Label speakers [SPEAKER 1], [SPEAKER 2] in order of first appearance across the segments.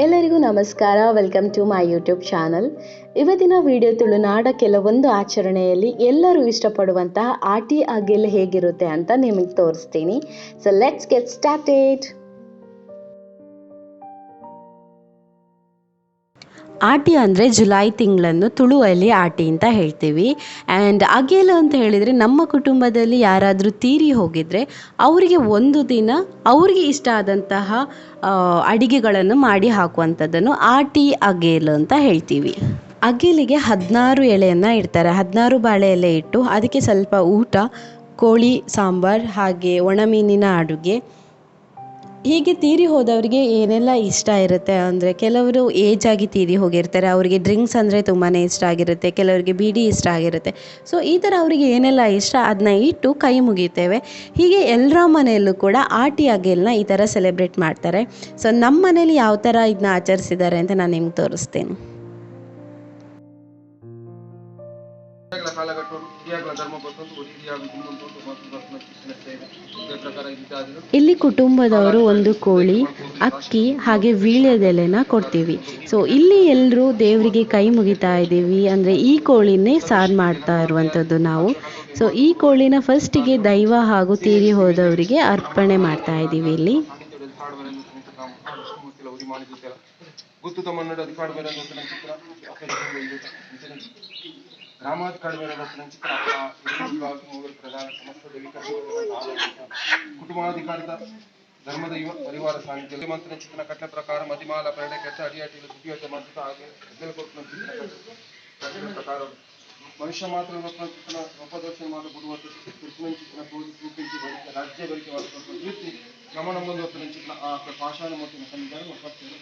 [SPEAKER 1] ಎಲ್ಲರಿಗೂ ನಮಸ್ಕಾರ. Welcome to my YouTube channel. ಇವತ್ತಿನ ವಿಡಿಯೋ ತುಳುನಾಡ ಕೆಲವೊಂದು ಆಚರಣೆಯಲ್ಲಿ ಎಲ್ಲರೂ ಇಷ್ಟಪಡುವಂತಹ ಆಟಿ ಅಗಿಲ್ ಹೇಗಿರುತ್ತೆ ಅಂತ ನಿಮಗೆ ತೋರಿಸ್ತೀನಿ. So let's get started. Aati ಅಂದರೆ ಜುಲೈ ತಿಂಗಳನ್ನು ತುಳುವಲ್ಲಿ ಆಟಿ ಅಂತ ಹೇಳ್ತೀವಿ. ಆ್ಯಂಡ್ ಅಗೇಲು ಅಂತ ಹೇಳಿದರೆ ನಮ್ಮ ಕುಟುಂಬದಲ್ಲಿ ಯಾರಾದರೂ ತೀರಿ ಹೋಗಿದರೆ ಅವರಿಗೆ ಒಂದು ದಿನ ಅವ್ರಿಗೆ ಇಷ್ಟ ಆದಂತಹ ಅಡಿಗೆಗಳನ್ನು ಮಾಡಿ ಹಾಕುವಂಥದ್ದನ್ನು ಆಟಿ ಅಗೇಲು ಅಂತ ಹೇಳ್ತೀವಿ. ಅಗೇಲಿಗೆ 16 ಎಲೆಯನ್ನು ಇಡ್ತಾರೆ. 16 ಬಾಳೆ ಎಲೆ ಇಟ್ಟು ಅದಕ್ಕೆ ಸ್ವಲ್ಪ ಊಟ, ಕೋಳಿ ಸಾಂಬಾರು, ಹಾಗೆ ಒಣಮೀನಿನ ಅಡುಗೆ. ಹೀಗೆ ತೀರಿ ಹೋದವರಿಗೆ ಏನೆಲ್ಲ ಇಷ್ಟ ಇರುತ್ತೆ ಅಂದರೆ, ಕೆಲವರು ಏಜ್ ಆಗಿ ತೀರಿ ಹೋಗಿರ್ತಾರೆ, ಅವರಿಗೆ ಡ್ರಿಂಕ್ಸ್ ಅಂದರೆ ತುಂಬಾ ಇಷ್ಟ ಆಗಿರುತ್ತೆ, ಕೆಲವರಿಗೆ ಬೀಡಿ ಇಷ್ಟ ಆಗಿರುತ್ತೆ. ಸೊ ಈ ಥರ ಅವರಿಗೆ ಏನೆಲ್ಲ ಇಷ್ಟ ಅದನ್ನ ಇಟ್ಟು ಕೈ ಮುಗಿತೇವೆ. ಹೀಗೆ ಎಲ್ಲರ ಮನೆಯಲ್ಲೂ ಕೂಡ ಆಟಿ ಅಗೇಲ್ನ ಈ ಥರ ಸೆಲೆಬ್ರೇಟ್ ಮಾಡ್ತಾರೆ. ಸೊ ನಮ್ಮ ಮನೇಲಿ ಯಾವ ಥರ ಇದನ್ನ ಆಚರಿಸಿದ್ದಾರೆ ಅಂತ ನಾನು ನಿಮ್ಗೆ ತೋರಿಸ್ತೇನೆ. ಇಲ್ಲಿ ಕುಟುಂಬದವರು ಒಂದು ಕೋಳಿ, ಅಕ್ಕಿ ಹಾಗೆ ವೀಳ್ಯದೆಲೆನ ಕೊಡ್ತೀವಿ. ಸೊ ಇಲ್ಲಿ ಎಲ್ಲರೂ ದೇವರಿಗೆ ಕೈ ಮುಗಿತಾ ಇದ್ದೀವಿ. ಅಂದರೆ ಈ ಕೋಳಿನೇ ಸಾರು ಮಾಡ್ತಾ ಇರುವಂಥದ್ದು ನಾವು. ಸೊ ಈ ಕೋಳಿನ ಫಸ್ಟಿಗೆ ದೈವ ಹಾಗೂ ತೀರಿ ಹೋದವರಿಗೆ ಅರ್ಪಣೆ ಮಾಡ್ತಾ ಇದ್ದೀವಿ ಇಲ್ಲಿ.
[SPEAKER 2] ಕುಟುಂಬಾಧಿಕಾರಿದ ಧರ್ಮದ ಯುವ ಪರಿವಾರ ಸಾನ್ನಿಧ್ಯ ಮಂತ್ರ ಚಿತ್ರನ ಕಟ್ಟೆ ಪ್ರಕಾರ ಮದಿಮಾಲ ಪರಡೆ ಕೆಟ್ಟ ಅಡಿಯಾಟಿಗಳು ಸುಖಿಯೋಜ ಮಂತ್ರ ಹಾಗೆ ಪ್ರಕಾರ ಮನುಷ್ಯ ಮಾತ್ರ ಚಿತ್ರನ ರೂಪದರ್ಶನ ಮಾಡಿ ಬಿಡುವಂಥ ಕೃಷ್ಣನ ಚಿತ್ರನ ರೂಪಿಸಿ ರಾಜ್ಯ ಬಳಿಕೆ ಮಾಡುವಂಥ ವೃತ್ತಿ ನಮ್ಮನೊಂದು ಚಿತ್ರ ಆ ಪಾಷಾಣ ಮೂರ್ತಿನ ಸನ್ನಿಧಾನ ಪ್ರಾರ್ಥನೆ.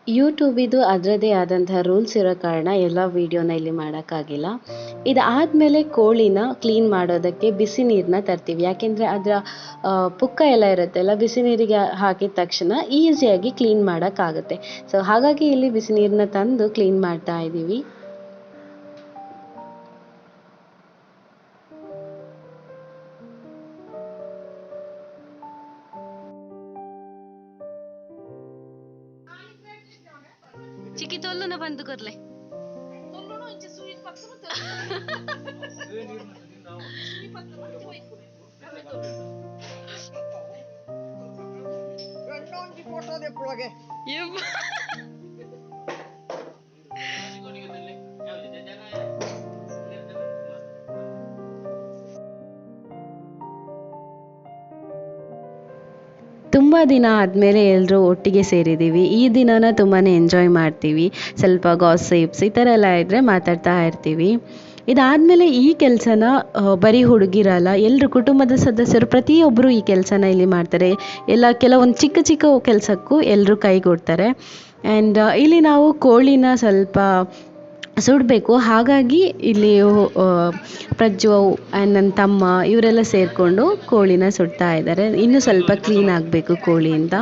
[SPEAKER 1] ಯೂಟ್ಯೂಬಿದು ಅದರದ್ದೇ ಆದಂತಹ ರೂಲ್ಸ್ ಇರೋ ಕಾರಣ ಎಲ್ಲ ವೀಡಿಯೋನ ಇಲ್ಲಿ ಮಾಡೋಕ್ಕಾಗಿಲ್ಲ. ಇದಾದಮೇಲೆ ಕೋಳಿನ ಕ್ಲೀನ್ ಮಾಡೋದಕ್ಕೆ ಬಿಸಿ ನೀರನ್ನ ತರ್ತೀವಿ. ಯಾಕೆಂದರೆ ಅದರ ಪುಕ್ಕ ಎಲ್ಲ ಇರುತ್ತಲ್ಲ, ಬಿಸಿ ನೀರಿಗೆ ಹಾಕಿದ ತಕ್ಷಣ ಈಸಿಯಾಗಿ ಕ್ಲೀನ್ ಮಾಡೋಕ್ಕಾಗುತ್ತೆ. ಸೊ ಹಾಗಾಗಿ ಇಲ್ಲಿ ಬಿಸಿ ನೀರನ್ನ ತಂದು ಕ್ಲೀನ್ ಮಾಡ್ತಾ ಇದ್ದೀವಿ.
[SPEAKER 3] ಚಿಕ್ಕಿ ತೊಲ್ಲುನ ಬಂದು ಕೊರ್ಲೆ
[SPEAKER 1] ತುಂಬ ದಿನ ಆದಮೇಲೆ ಎಲ್ಲರೂ ಒಟ್ಟಿಗೆ ಸೇರಿದ್ದೀವಿ. ಈ ದಿನನ ತುಂಬಾ ಎಂಜಾಯ್ ಮಾಡ್ತೀವಿ. ಸ್ವಲ್ಪ ಗಾಸಿಪ್ಸ್ ಈ ಥರ ಎಲ್ಲ ಇದ್ದರೆ ಮಾತಾಡ್ತಾ ಇರ್ತೀವಿ. ಇದಾದಮೇಲೆ ಈ ಕೆಲಸನ ಬರೀ ಹುಡುಗಿರಲ್ಲ, ಎಲ್ಲರೂ ಕುಟುಂಬದ ಸದಸ್ಯರು ಪ್ರತಿಯೊಬ್ಬರು ಈ ಕೆಲಸನ ಇಲ್ಲಿ ಮಾಡ್ತಾರೆ. ಕೆಲವೊಂದು ಚಿಕ್ಕ ಚಿಕ್ಕ ಕೆಲಸಕ್ಕೂ ಎಲ್ಲರೂ ಕೈಗೊಡ್ತಾರೆ. ಆ್ಯಂಡ್ ಇಲ್ಲಿ ನಾವು ಕೋಳಿನ ಸ್ವಲ್ಪ ಸುಡಬೇಕು. ಹಾಗಾಗಿ ಇಲ್ಲಿ ಪ್ರಜ್ಜು ಆ್ಯಂಡ್ ನನ್ನ ತಮ್ಮ ಇವರೆಲ್ಲ ಸೇರಿಕೊಂಡು ಕೋಳಿನ ಸುಡ್ತಾ ಇದ್ದಾರೆ. ಇನ್ನೂ ಸ್ವಲ್ಪ ಕ್ಲೀನ್ ಆಗಬೇಕು ಕೋಳಿಯಿಂದ.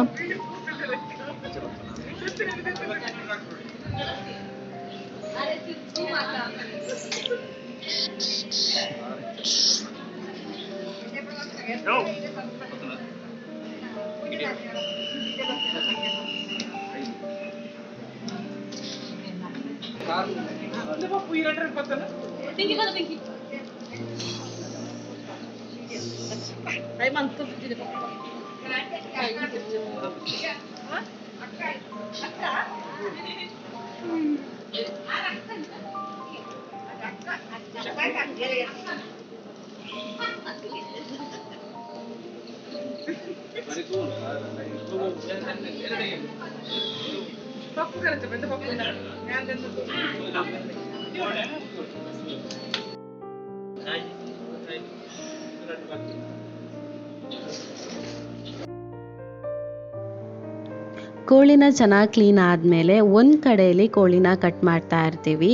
[SPEAKER 1] ಕೋಳಿನ ಚೆನ್ನಾಗಿ ಕ್ಲೀನ್ ಆದಮೇಲೆ ಒಂದು ಕಡೆಯಲ್ಲಿ ಕೋಳಿನ ಕಟ್ ಮಾಡ್ತಾ ಇರ್ತೀವಿ.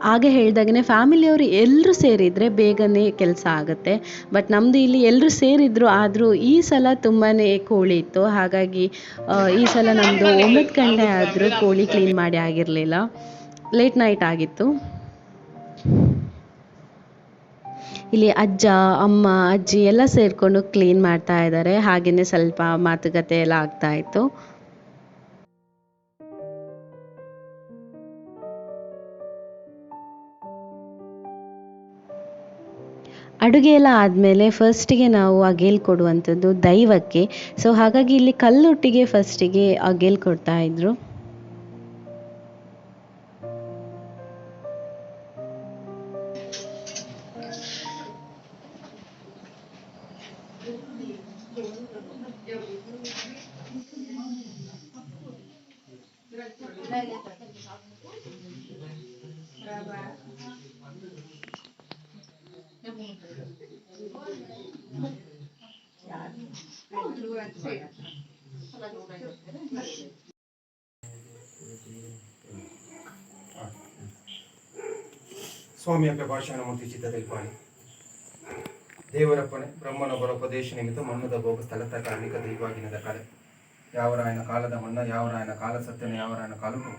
[SPEAKER 1] ಹಾಗೆ ಹೇಳಿದಾಗೆ ಫ್ಯಾಮಿಲಿಯವರು ಎಲ್ಲರೂ ಸೇರಿದರೆ ಬೇಗನೆ ಕೆಲಸ ಆಗುತ್ತೆ. ಬಟ್ ನಮ್ಮದು ಇಲ್ಲಿ ಎಲ್ಲರೂ ಸೇರಿದ್ರು, ಆದರೂ ಈ ಸಲ ತುಂಬಾ ಕೋಳಿ ಇತ್ತು. ಹಾಗಾಗಿ ಈ ಸಲ ನಮ್ಮದು 9 ಗಂಟೆ ಆದರೂ ಕೋಳಿ ಕ್ಲೀನ್ ಮಾಡಿ ಆಗಿರಲಿಲ್ಲ. ಲೇಟ್ ನೈಟ್ ಆಗಿತ್ತು. ಇಲ್ಲಿ ಅಜ್ಜ ಅಮ್ಮ ಅಜ್ಜಿ ಎಲ್ಲ ಸೇರಿಕೊಂಡು ಕ್ಲೀನ್ ಮಾಡ್ತಾ ಇದ್ದಾರೆ. ಹಾಗೆಯೇ ಸ್ವಲ್ಪ ಮಾತುಕತೆ ಎಲ್ಲ ಆಗ್ತಾ ಇತ್ತು. ಅಡುಗೆ ಎಲ್ಲ ಆದಮೇಲೆ ಫಸ್ಟಿಗೆ ನಾವು ಅಗೇಲ್ ಕೊಡುವಂಥದ್ದು ದೈವಕ್ಕೆ. ಸೊ ಹಾಗಾಗಿ ಇಲ್ಲಿ ಕಲ್ಲೊಟ್ಟಿಗೆ ಫಸ್ಟಿಗೆ ಅಗೇಲ್ ಕೊಡ್ತಾ ಇದ್ರು.
[SPEAKER 2] ಸ್ವಾಮಿಯಪ್ಪ ಭಾಷಣ ಮೂರ್ತಿ ಚಿತ್ತದಲ್ಪಾಣಿ ದೇವರಪ್ಪಣೆ ಬ್ರಹ್ಮನೊಬ್ಬರ ಉಪದೇಶ ನಿಮಿತ್ತ ಮಣ್ಣದ ಭೋಗ ಸ್ಥಳತ ಕಾರ್ಮಿಕ ದೈವಾಗಿನದ ಕಲೆ ಯಾವರಾಯನ ಕಾಲದ ಮಣ್ಣ ಯಾವರಾಯನ ಕಾಲ ಸತ್ಯನ ಯಾವರಾಯನ ಕಾಲುಟು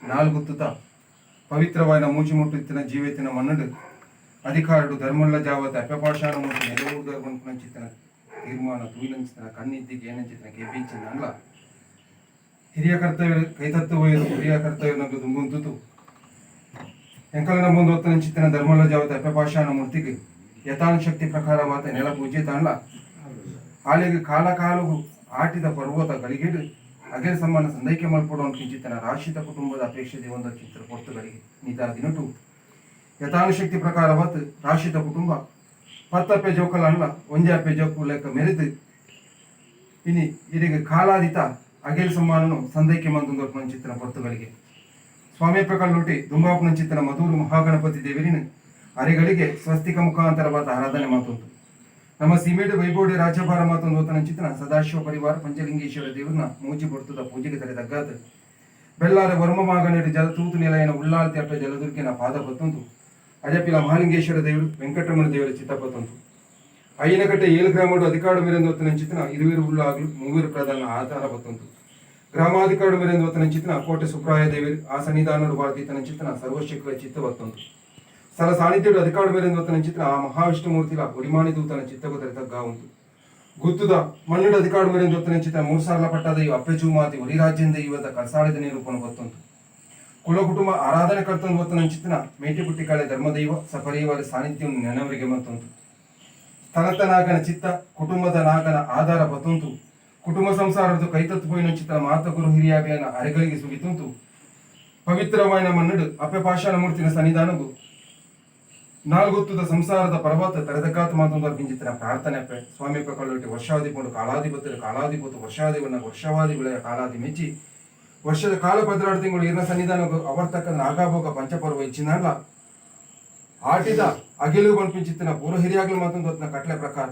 [SPEAKER 2] ನಾಲ್ಗುತ್ತುತ ಪವಿತ್ರವಾಯನ ಮೂಜಿ ಮುಟ್ಟುತ್ತಿನ ಜೀವೆತ್ತಿನ ಮಣ್ಣಡು ಅಧಿಕಾರಡು ಧರ್ಮಲ್ಲ ಜಾವತ ಅಪ್ಪಪಾಷಾಣ ಮೂರ್ತಿ ನೆಲವೂರು ಧರ್ಮನ ಚಿತ್ತನ ತೀರ್ಮಾನ ತೂಯಿನಂಚಿತನ ಕಣ್ಣಿದ್ದಿಗೆ ಏನಂಚಿತನ ಕೆಬ್ಬಿಂಚಿನ ಅಲ್ಲ ಹಿರಿಯ ಕರ್ತವ್ಯ ಕೈತತ್ವವೈರು ಹಿರಿಯ ಕರ್ತವ್ಯ ನಗು ದುಂಗುಂತುತು ಎಂಕಲನ ಮುಂದೆ ಹೊತ್ತನ ಚಿತ್ತನ ಧರ್ಮಲ್ಲ ಜಾವತ ಅಪ್ಪಪಾಷಾಣ ಮೂರ್ತಿಗೆ ಯಥಾನುಶಕ್ತಿ ಪ್ರಕಾರವಾದ ನೆಲ ಪೂಜೆ ತಾಂಡ್ಲ ಆಲೆಗೆ ಕಾಲ ಕಾಲವು ಆಟಿದ ಪರ್ವತ ಗಳಿಗೆಡು ಅಗೆಲ್ ಸಮ್ಮಾನ ಸಂದೈಕೆ ಮಲ್ಪಡುವ ಕಿಂಚಿತ್ತನ ರಾಶಿತ ಕುಟುಂಬದ ಅಪೇಕ್ಷೆ ಒಂದು ಚಿತ್ರ ಪೊರ್ತುಗಳಿಗೆ ನಿಧಾ ದಿನಟು ಯಥಾನುಶಕ್ತಿ ಪ್ರಕಾರವಾದ ರಾಶಿತ ಕುಟುಂಬ 10 ಅಪ್ಪೆ ಜೋಕಲ ಅಲ್ಲ 1 ಅಪ್ಪೆ ಜೋಕು ಲೆಕ್ಕ ಮೆರೆದು ಇನಿ ಇದೀಗ ಕಾಲಾದಿತ ಅಗೆಲ್ ಸಮ್ಮಾನನು ಸಂದೈಕೆ ಮಂದೊಂದು ಚಿತ್ರ ಪೊರ್ತುಗಳಿಗೆ ಸ್ವಾಮಿ ಪ್ರಕಲ್ನೋಟಿ ದುಂಬಾಪುನ ಚಿತ್ತನ ಮಧೂರು ಮಹಾಗಣಪತಿ ದೇವರಿನ ಅರೆಗಳಿಗೆ ಸ್ವಸ್ತಿಕ ಮುಖಾಂತರವಾದ ಆರಾಧನೆ ಮಾತೊಂದು ನಮ್ಮ ಸೀಮೇಡು ವೈಭೋಡಿ ರಾಜ್ಯಭಾರ ಮಾತೊಂದು ಓತನ ಚಿತ್ತನ ಸದಾಶಿವ ಪರಿವಾರ ಪಂಚಲಿಂಗೇಶ್ವರ ದೇವರನ್ನ ಮೂಜಿ ಪೊರ್ತದ ಪೂಜೆಗೆ ತಲೆದಗ್ಗಾತ ಬೆಲ್ಲಾರ ವರ್ಮ ಮಾಗನೇಡು ಜಲ ತೂತು ನಿಲಯನ ಉಳ್ಳಾಲ್ತಿ ಅಪ್ಪ ಜಲದುರ್ಗಿನ ಪಾದ ಬತ್ತೊಂದು ಅಜಪಿಲ ಮಹಾಲಿಂಗೇಶ್ವರ ದೇವರು ವೆಂಕಟರಮಣ ದೇವರ ಚಿತ್ತಪತ್ತೊಂದು ಐನಕಟ್ಟೆ 7 ಗ್ರಾಮಡು ಅಧಿಕಾಡು ಮೇರೆಂದು ಓತನ ಚಿತ್ತನ ಇರುವಿರು ಉಳ್ಳಾಗಲು ಮೂವಿರು ಪ್ರಧಾನ ಆಧಾರ ಬತ್ತೊಂದು ಗ್ರಾಮಾಧಿಕಾರು ಮೇರೆಂದು ಓತನ ಚಿತ್ತನ ಕೋಟೆ ಸುಪ್ರಾಯ ದೇವರು ಆ ಸನ್ನಿಧಾನಡು ಭಾರತೀತನ ಚಿತ್ತನ ಸರ್ವಶಕ್ತಿಯ ಚಿತ್ತ ಬತ್ತೊಂದು ಸ್ಥಳ ಸಾನ್ನಿಧ್ಯಡು ಅಧಿಕಾಡು ಮೇರೆಂದು ಓತನ ಚಿತ್ತನ ಆ ಮಹಾವಿಷ್ಣು ಮೂರ್ತಿಲ ಒಡಿಮಾನಿ ದೂತನ ಚಿತ್ತకు ತೆರೆತಗ್ಗಾ ಉಂಟು ಗುತ್ತುದ ಮಣ್ಣುಡು ಅಧಿಕಾಡು ಮೇರೆಂದು ಓತನ ಚಿತ್ತನ 3 ಸಾರ್ಲ ಪಟ್ಟದ ಈ ಅಪ್ಪೆಚೂ ಮಾತಿ ಒಡಿ ರಾಜ್ಯದಿಂದ ಇವತ್ತ ಕಳಸಾಳಿದ ನಿರೂಪಣ ಬತ್ತೊಂದು ಕುಲ ಕುಟುಂಬ ಆರಾಧನೆ ಕರ್ತಂದು ಓತನ ಚಿತ್ತನ ಮೇಟಿಪುಟ್ಟಿ ಕಾಳೆ ಧರ್ಮದೈವ ಸಪರಿವಾರ ಸಾನ್ನಿಧ್ಯವನ್ನು ನೆನವರಿಗೆ ಮತ್ತೊಂದು ಸ್ಥಳತ ನಾಗನ ಚಿತ್ತ ಕುಟುಂಬದ ನಾಗನ ಆಧಾರ ಬತ್ತೊಂತು ಕುಟುಂಬ ಸಂಸಾರದ ಕೈತತ್ತು ಪೋಯಿನ ಚಿತ್ರ ಮಾತಗುರು ಹಿರಿಯಾಗಲಿನ ಅರೆಗಳಿಗೆ ಸುಗಿತುಂತು ಪವಿತ್ರವಾಯಿನ ಮಣ್ಣುಡು ಅಪ್ಪೆ ಪಾಷಾಣ ಮೂರ್ತಿನ ಸನ್ನಿಧಾನಗು ನಾಲ್ಗೊತ್ತುದ ಸಂಸಾರದ ಪರ್ವತ ತೆರೆದಕ್ಕಾತ ಮಾತೊಂದು ಅರ್ಪಿಂಚಿತ್ತಿನ ಪ್ರಾರ್ಥನೆ ಅಪ್ಪೆ ಸ್ವಾಮಿ ಪ್ರಕಳೊಟ್ಟಿ ವರ್ಷಾದಿ ಪೊಂಡು ಕಾಲಾಧಿಪತಿ ಕಾಲಾಧಿಪತಿ ವರ್ಷಾದಿವನ್ನ ವರ್ಷವಾದಿ ಬೆಳೆಯ ಕಾಲಾದಿ ಮೆಚ್ಚಿ ವರ್ಷದ ಕಾಲ 16 ತಿಂಗಳು ಇರ್ನ ಸನ್ನಿಧಾನಗು ಅವರ್ತಕ್ಕಂದ್ರೆ ಆಗಾಭೋಗ ಪಂಚಪರ್ವ ಇಚ್ಚಿನಲ್ಲ ಆಟಿದ ಅಗೆಲು ಬನ್ಪಿಂಚಿತ್ತಿನ ಪೂರ್ವ ಹಿರಿಯಾಗಲು ಮಾತೊಂದು ಹೊತ್ತಿನ ಕಟ್ಲೆ ಪ್ರಕಾರ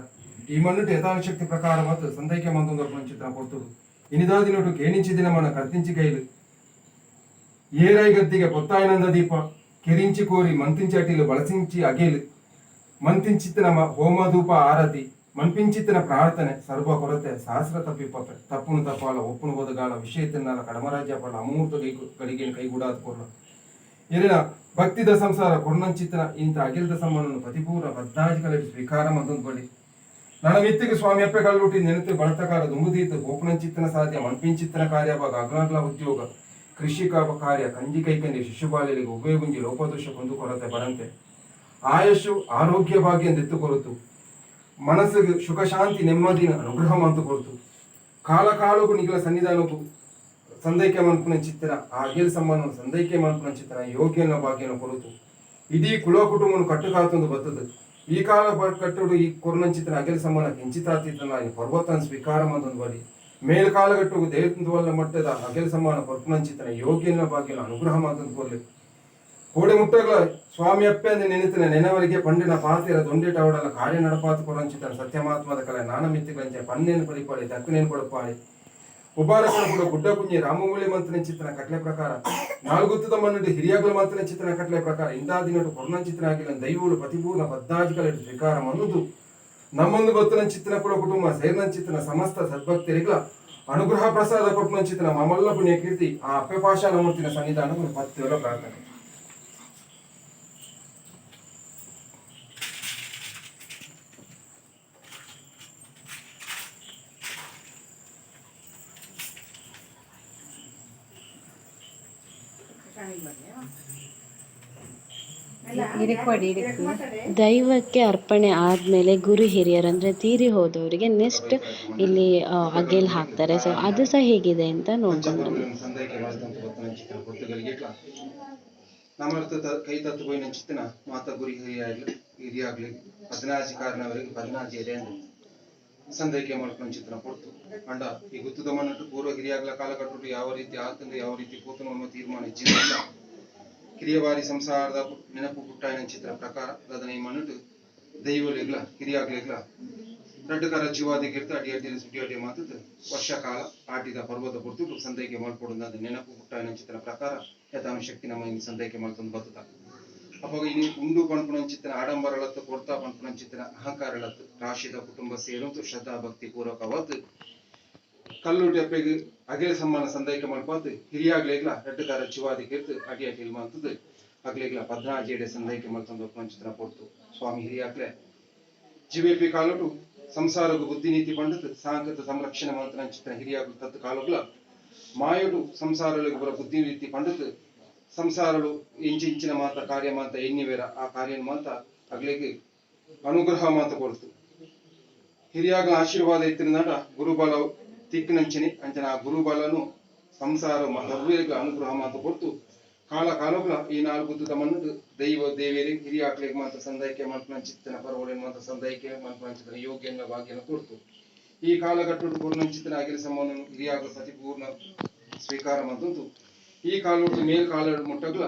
[SPEAKER 2] ಈ ಮಣ್ಣುಟ್ಟು ಯಥಾಶಕ್ತಿ ಪ್ರಕಾರ ಮತ್ತು ಸಂದೈಕೆ ಮಂದೊಂದು ಚಿತ್ರ ಕೊಡ್ತುದು ಇನಿದಾದಿನೊಟ್ಟು ಕೇಣಿಂಚಿ ದಿನ ಮನ ಕರ್ತಿಂಚಿ ಕೈಲು ಏರೈ ಗದ್ದಿಗೆ ಪೊತ್ತಾಯಿನಂದ ದೀಪ ಕೆರಿಂಚಿ ಕೋರಿ ಮಂತಿಂಚಿ ಅಟಿಲು ಬಳಸಿಂಚಿ ಅಗೇಲು ಮಂತಿಂಚಿತ್ತಿನ ಹೋಮ ಧೂಪ ಆರತಿ ಮನ್ಪಿಂಚಿತ್ತಿನ ಪ್ರಾರ್ಥನೆ ಸರ್ವ ಕೊರತೆ ಸಹಸ್ರ ತಪ್ಪಿಪ್ಪೆ ತಪ್ಪುನು ತಪ್ಪಾಲ ಒಪ್ಪುನು ಒದಗಾಲ ವಿಷಯ ತಿನ್ನಲ ಕಡಮರಾಜ್ಯ ಪಡ ಅಮೂರ್ತ ಗಳಿಗೆ ಕೈಗೂಡಾದ ಕೊರ್ಲ ಇರಿನ ಭಕ್ತಿದ ಸಂಸಾರ ಕೊರ್ನಂಚಿತ್ತಿನ ಇಂಥ ಅಗಿಲ್ದ ಸಮ್ಮನನ್ನು ಪ್ರತಿಪೂರ್ಣ ಬದ್ಧಾಜಿಕಲ ಸ್ವೀಕಾರ ಮಂದೊಂದು ಬಳಿ ನನ್ನ ಮಿತ್ತಿಗೆ ಸ್ವಾಮಿ ಅಪ್ಪೆ ಕಲ್ಲುಟಿ ನೆನತು ಬಳತಕಾರ ದುಂಬುದೀತು ಗೋಪನಂಚಿತ್ತನ ಸಾಧ್ಯ ಮನ್ಪಿಂಚಿತ್ತನ ಕಾರ್ಯ ಭಾಗ ಅಗ್ನಾಗ್ಲ ಉದ್ಯೋಗ ಕೃಷಿ ಕಾರ್ಯ ಕಂಜಿ ಕೈಕಂಡಿ ಶಿಶುಬಾಲಿಗೆ ಉಭಯ ಗುಂಜಿ ಲೋಪದೋಷ ಕೊಂದು ಕೊರತೆ ಬರಂತೆ ಆಯುಷು ಆರೋಗ್ಯ ಭಾಗ್ಯ ಎತ್ತು ಕೊರತು ಮನಸ್ಸಿಗೆ ಸುಖ ಶಾಂತಿ ನೆಮ್ಮದಿನ ಅನುಗ್ರಹ ಮಂತು ಕೊರತು ಕಾಲ ಕಾಲಕ್ಕೂ ನಿಗಲ ಸನ್ನಿಧಾನಕ್ಕೂ ಸಂದೈಕೆ ಮನ್ಪುನ ಚಿತ್ತಿನ ಆ ಅಗೇಲ್ ಸಮ್ಮಾನ ಸಂದೈಕೆ ಮನ್ಪುನ ಚಿತ್ತಿನ ಯೋಗ್ಯನ ಭಾಗ್ಯನ ಕೊರತು ಇಡೀ ಕುಲ ಕುಟುಂಬನು ಕಟ್ಟುಕಾತೊಂದು ಬರ್ತದೆ ಈ ಕಾಲ ಕಟ್ಟುಡು ಈ ಕೊರ್ನಂಚಿತ್ತಿನ ಅಗೇಲ್ ಸಮ್ಮಾನ ಕೆಂಚಿತಾತಿತ್ತನ ಪರ್ವತನ ಸ್ವೀಕಾರ ಮಂದೊಂದು ಬಡಿ ಮೇಲ್ಕಾಲಗಟ್ಟು ದೇವಲ್ಲ ಮಟ್ಟದ ಅಗೇಲ್ ಸಮ್ಮಾನ ಪರ್ಪುನಂಚಿತ್ತಿನ ಯೋಗ್ಯನ ಭಾಗ್ಯನ ಅನುಗ್ರಹ ಮಂತೊಂದು ಕೊರ್ಲಿ ಕೋಡೆ ಮುಟ್ಟಗಳ ಸ್ವಾಮಿ ಅಪ್ಪೆ ಅಂದ ನೆನೆತಿನ ನೆನವರಿಗೆ ಪಂಡಿನ ಪಾತಿರ ದೊಂಡೇಟ ಅವಡಲ್ಲ ಕಾರ್ಯ ನಡಪಾತು ಕೊರಂಚಿತನ ಸತ್ಯಮಾತ್ಮದ ಕಲೆ ನಾನ ಮಿತ್ತಿಗಂಚೆ ಪನ್ನೇನು ಪರಿಪಾಡಿ ದಕ್ಕನೇನು ಕೊಡಪಾಡಿ ಉಪಾರ ಕೂಡ ಗುಡ್ಡ ಕುಂಜಿ ರಾಮಮೂಲಿ ಮಂತ್ರನ ಚಿತ್ರನ ಕಟ್ಲೆ ಪ್ರಕಾರ ನಾಲ್ಗುತ್ತದ ಮಣ್ಣು ಹಿರಿಯಾಗಲು ಮಂತ್ರನ ಚಿತ್ರನ ಕಟ್ಲೆ ಪ್ರಕಾರ ಇಂದಾದಿನಟು ಕೊರ್ನಂಚಿತ್ರ ಆಗಿಲ್ಲ ದೈವಗಳು ಪ್ರತಿಪೂರ್ಣ ಬದ್ಧಾಜಿಕಲ ಸ್ವೀಕಾರ ಮನ್ನುದು ನಮ್ಮೊಂದು ಭಕ್ತನ ಚಿತ್ರನ ಕುಲ ಕುಟುಂಬ ಸೇರ್ನ ಚಿತ್ರನ ಸಮಸ್ತ ಸದ್ಭಕ್ತರಿಗಳ ಅನುಗ್ರಹ ಪ್ರಸಾದ ಕೊಟ್ಟನ ಚಿತ್ರನ ಮಮಲ್ಲ ಪುಣ್ಯ ಕೀರ್ತಿ ಆ ಅಪ್ಪೆ ಪಾಷಾಣ ಮೂರ್ತಿನ ಸನ್ನಿಧಾನ ಪತ್ತೆಲ್ಲ ಪ್ರಾರ್ಥನೆ
[SPEAKER 1] ದೈವಕ್ಕೆ ಅರ್ಪಣೆ ಆದಮೇಲೆ ಗುರು ಹಿರಿಯರು ಅಂದರೆ ತೀರಿ ಹೋದವರಿಗೆ ನೆಕ್ಸ್ಟ್ ಇಲ್ಲಿ ಅಗೇಲ್ ಹಾಕ್ತಾರೆ. ಸೊ ಅದು ಸಹ ಹೇಗಿದೆ ಅಂತ ನೋಡ್ಕೊಂಡು ಬನ್ನಿ.
[SPEAKER 2] ಸಂದೈಕೆ ಮಾಡ್ತಂತ ಗೊತ್ತಿನ ಚಿತ್ರ ಹೊತ್ತುಗಳಿಗೆ ನಮ್ಮರ್ಥ ಕೈ ತತ್ತು ಹೋಯಿನ ಚಿತ್ತನ ಮಾತ ಗುರಿ ಹಿರಿಯಾಗ್ಲಿ 14 ಕಾರಣವರೆಗೆ 14 ಎದೆ ಅಂದು ಸಂದೈಕೆ ಮಾಡ್ಕೊಂಡು ಚಿತ್ರ ಕೊಡ್ತು ಅಂಡ ಈ ಗುತ್ತದ ಮನ್ನಟ್ಟು ಪೂರ್ವ ಹಿರಿಯಾಗ್ಲ ಕಾಲಘಟ್ಟಗಳು ಯಾವ ರೀತಿ ಆತಂದು ಯಾವ ರೀತಿ ಕೂತು ನಮ್ಮ ತೀರ್ಮಾನ ಇಚ್ಛಿಲ್ಲ ಹಿರಿಯವಾರಿ ಸಂಸಾರದ ನೆನಪು ಪುಟ್ಟಾಯನ ಚಿತ್ರ ಪ್ರಕಾರ ಅದನ್ನ ಈ ಮನ್ನಟ್ಟು ದೈವಲಿಗ್ಲ ಹಿರಿಯಾಗ್ಲಿಗ್ಲ ರಡ್ಡುಕಾರ ಜೀವಾದಿಗಿರ್ತ ಅಡಿ ಅಡ್ಡಿ ಸುಟಿ ಅಡ್ಡಿ ಮಾತದ್ದು ವರ್ಷ ಕಾಲ ಆಟಿದ ಪರ್ವತ ಪುರ್ತು ಸಂದೈಕೆ ಮಾಡ್ಕೊಡೋದು ಅದು ನೆನಪು ಪುಟ್ಟಾಯನ ಚಿತ್ರ ಪ್ರಕಾರ ಯಥಾನು ಶಕ್ತಿ ನಮ್ಮ ಇಲ್ಲಿ ಸಂದೈಕೆ ಮಾಡ್ತಂದು ಬರ್ತದ ಅವಾಗ ಇಲ್ಲಿ ಉಂಡು ಪಂಪುನ ಚಿತ್ರ ಆಡಂಬರಳತ್ತು ಕೊಡ್ತಾ ಪಂಪುನ ಚಿತ್ರ ಅಹಂಕಾರಳತ್ತು ರಾಶಿದ ಕುಟುಂಬ ಸೇರುಂತು ಶ್ರದ್ಧಾ ಭಕ್ತಿ ಪೂರ್ವಕವಾದ ಕಲ್ಲುಟಿ ಅಪ್ಪೆಗೆ ಅಗೆಲ ಸಮ್ಮಾನ ಸಂದೈಕೆ ಮಾಡ್ಪಾತು ಹಿರಿಯಾಗ್ಲೇಗ್ಲ ರಡ್ಡುಕಾರ ಜೀವಾದಿಗಿರ್ತು ಅಡಿ ಅಡ್ಡಿ ಮಾತದ್ದು ಆಗ್ಲೇಗ್ಲ 14 ಎಡೆ ಸಂದೈಕೆ ಮಾಡ್ತಂದು ಚಿತ್ರ ಕೊಡ್ತು ಸ್ವಾಮಿ ಹಿರಿಯಾಗ್ಲೆ ಜಿವೇಪಿ ಕಾಲಟು ಸಂಸಾರಗೂ ಬುದ್ಧಿ ನೀತಿ ಪಂಡಿತ ಸಾಂಕತ ಸಂರಕ್ಷಣೆ ಮಾತ್ರ ಚಿತ್ರ ಹಿರಿಯಾಗಲು ತತ್ತು ಕಾಲುಗಳ ಮಾಯುಡು ಸಂಸಾರಗಳಿಗೆ ಬರ ಬುದ್ಧಿ ನೀತಿ ಪಂಡಿತ ಸಂಸಾರಗಳು ಇಂಚಿನ ಮಾತ ಕಾರ್ಯ ಮಾತ ಎನ್ನಿವೇರ ಆ ಕಾರ್ಯ ಮಾತ ಅಗ್ಲಿಗೆ ಅನುಗ್ರಹ ಮಾತ ಕೊಡ್ತು ಹಿರಿಯಾಗ ಆಶೀರ್ವಾದ ಇತ್ತಿನ ನಟ ಗುರುಬಲ ತಿಕ್ಕಿನಂಚಿನಿ ಅಂಚನ ಆ ಗುರುಬಲನು ಸಂಸಾರ ಸರ್ವೇಗ ಅನುಗ್ರಹ ಮಾತ ಕೊಡ್ತು ಕಾಲ ಕಾಲಗಳ ಈ 4 ಗುತ್ತದ ಮಣ್ಣು ದೈವ ದೇವಿಯರಿಗೆ ಹಿರಿಯ ಆಕ್ಲಿಗೆ ಮಾತ್ರ ಸಂದೈಕೆ ಮಾಡ್ಕೊಂಡ ಚಿತ್ತನ ಪರವಳಿನ ಮಾತ್ರ ಸಂದೈಕೆ ಮಾಡ್ಕೊಂಡ ಚಿತ್ತನ ಯೋಗ್ಯನ ಭಾಗ್ಯನ ಕೊಡ್ತು ಈ ಕಾಲಘಟ್ಟದ ಪೂರ್ಣ ಚಿತ್ತನ ಆಗಿನ ಸಂಬಂಧ ಹಿರಿಯಾಗ ಪ್ರತಿಪೂರ್ಣ ಸ್ವೀಕಾರ ಮತ್ತೊಂದು ಈ ಕಾಲೋಟು ಮೇಲ್ ಕಾಲ ಮುಟ್ಟಗ್ಲ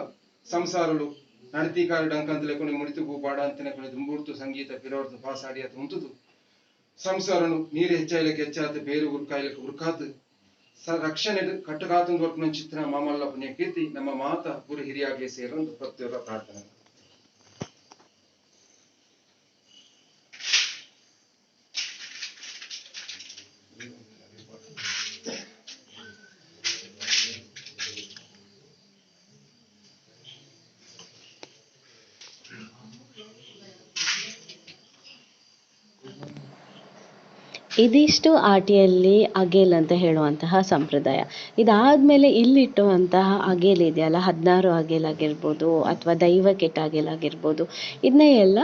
[SPEAKER 2] ಸಂಸಾರಗಳು ನಡತಿಕಾರ ಡಂಕಂತ ಲೆಕ್ಕೊಂಡು ಮುಡಿತು ಬಾಡ ಅಂತಿನ ಕೊಂಡು ದುಂಬುಡ್ತು ಸಂಗೀತ ಪಿರೋಡ್ತು ಪಾಸಾಡಿ ಅಂತ ಉಂಟುದು ಸಂಸಾರನು ನೀರು ಹೆಚ್ಚಾಯ್ಲಿಕ್ಕೆ ಹೆಚ್ಚಾತ ಬೇರು ಉರ್ಕಾಯ್ಲಿಕ್ಕೆ ಉರ್ಕಾತು ರಕ್ಷಣೆ ಕಟ್ಟಗಾತಂದು ವರ್ಪನ ಚಿತ್ರ ಮಾಮಲ್ಲ ಪುಣ್ಯ ಕೀರ್ತಿ ನಮ್ಮ ಮಾತ ಗುರು ಹಿರಿಯಾಗ್ಲಿ ಸೇರೊಂದು ಪ್ರತಿಯೊಬ್ಬರ ಪ್ರಾರ್ಥನೆ.
[SPEAKER 1] ಇದಿಷ್ಟು ಆಟಿಯಲ್ಲಿ ಅಗೇಲ್ ಅಂತ ಹೇಳುವಂತಹ ಸಂಪ್ರದಾಯ. ಇದಾದಮೇಲೆ ಇಲ್ಲಿಟ್ಟುವಂತಹ ಅಗೇಲ್ ಇದೆಯಲ್ಲ 16 ಅಗೇಲ್ ಆಗಿರ್ಬೋದು ಅಥವಾ ದೈವಕ್ಕಿಟ್ಟ ಅಗೇಲ್ ಆಗಿರ್ಬೋದು ಇದನ್ನ ಎಲ್ಲ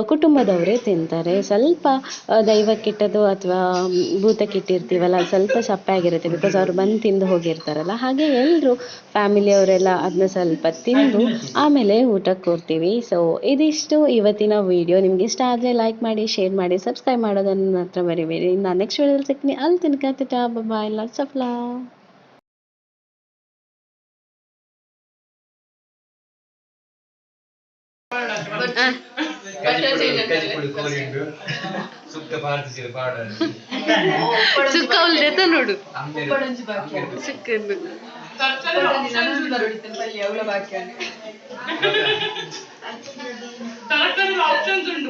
[SPEAKER 1] ಕುಟುಂಬದವರೇ ತಿಂತಾರೆ. ಸ್ವಲ್ಪ ದೈವಕ್ಕಿಟ್ಟದು ಅಥವಾ ಭೂತಕ್ಕಿಟ್ಟಿರ್ತೀವಲ್ಲ ಸ್ವಲ್ಪ ಸಪ್ಪೆ ಆಗಿರುತ್ತೆ ಬಿಕಾಸ್ ಅವ್ರು ಬಂದು ತಿಂದು ಹೋಗಿರ್ತಾರಲ್ಲ. ಹಾಗೆ ಎಲ್ಲರೂ ಫ್ಯಾಮಿಲಿಯವರೆಲ್ಲ ಅದನ್ನ ಸ್ವಲ್ಪ ತಿಂದು ಆಮೇಲೆ ಊಟಕ್ಕೆ ಕೂರ್ತೀವಿ. ಸೊ ಇದಿಷ್ಟು ಇವತ್ತಿನ ವಿಡಿಯೋ. ನಿಮ್ಗೆ ಇಷ್ಟ ಆದರೆ ಲೈಕ್ ಮಾಡಿ, ಶೇರ್ ಮಾಡಿ, ಸಬ್ಸ್ಕ್ರೈಬ್ ಮಾಡೋದನ್ನು ಮಾತ್ರ ಮರಿಬೇಡಿ. ನಾನು ನೆಕ್ಸ್ಟ್ ವಿಡಿಯೋದಲ್ಲಿ ಸಿಗ್ತೀನಿ. ಅಲ್ಲಿ ತನಕ ಟಾಟಾ ಬಾಯ್, ಲಾಟ್ಸ್ ಆಫ್ ಲವ್.
[SPEAKER 3] ಸುಕ್ಕ ಉಲ್ದೆತ ನೋಡು ಸುಕ್ಕನ್ನು
[SPEAKER 4] ಆಪ್ಷನ್ಸ್ ಉಂಟು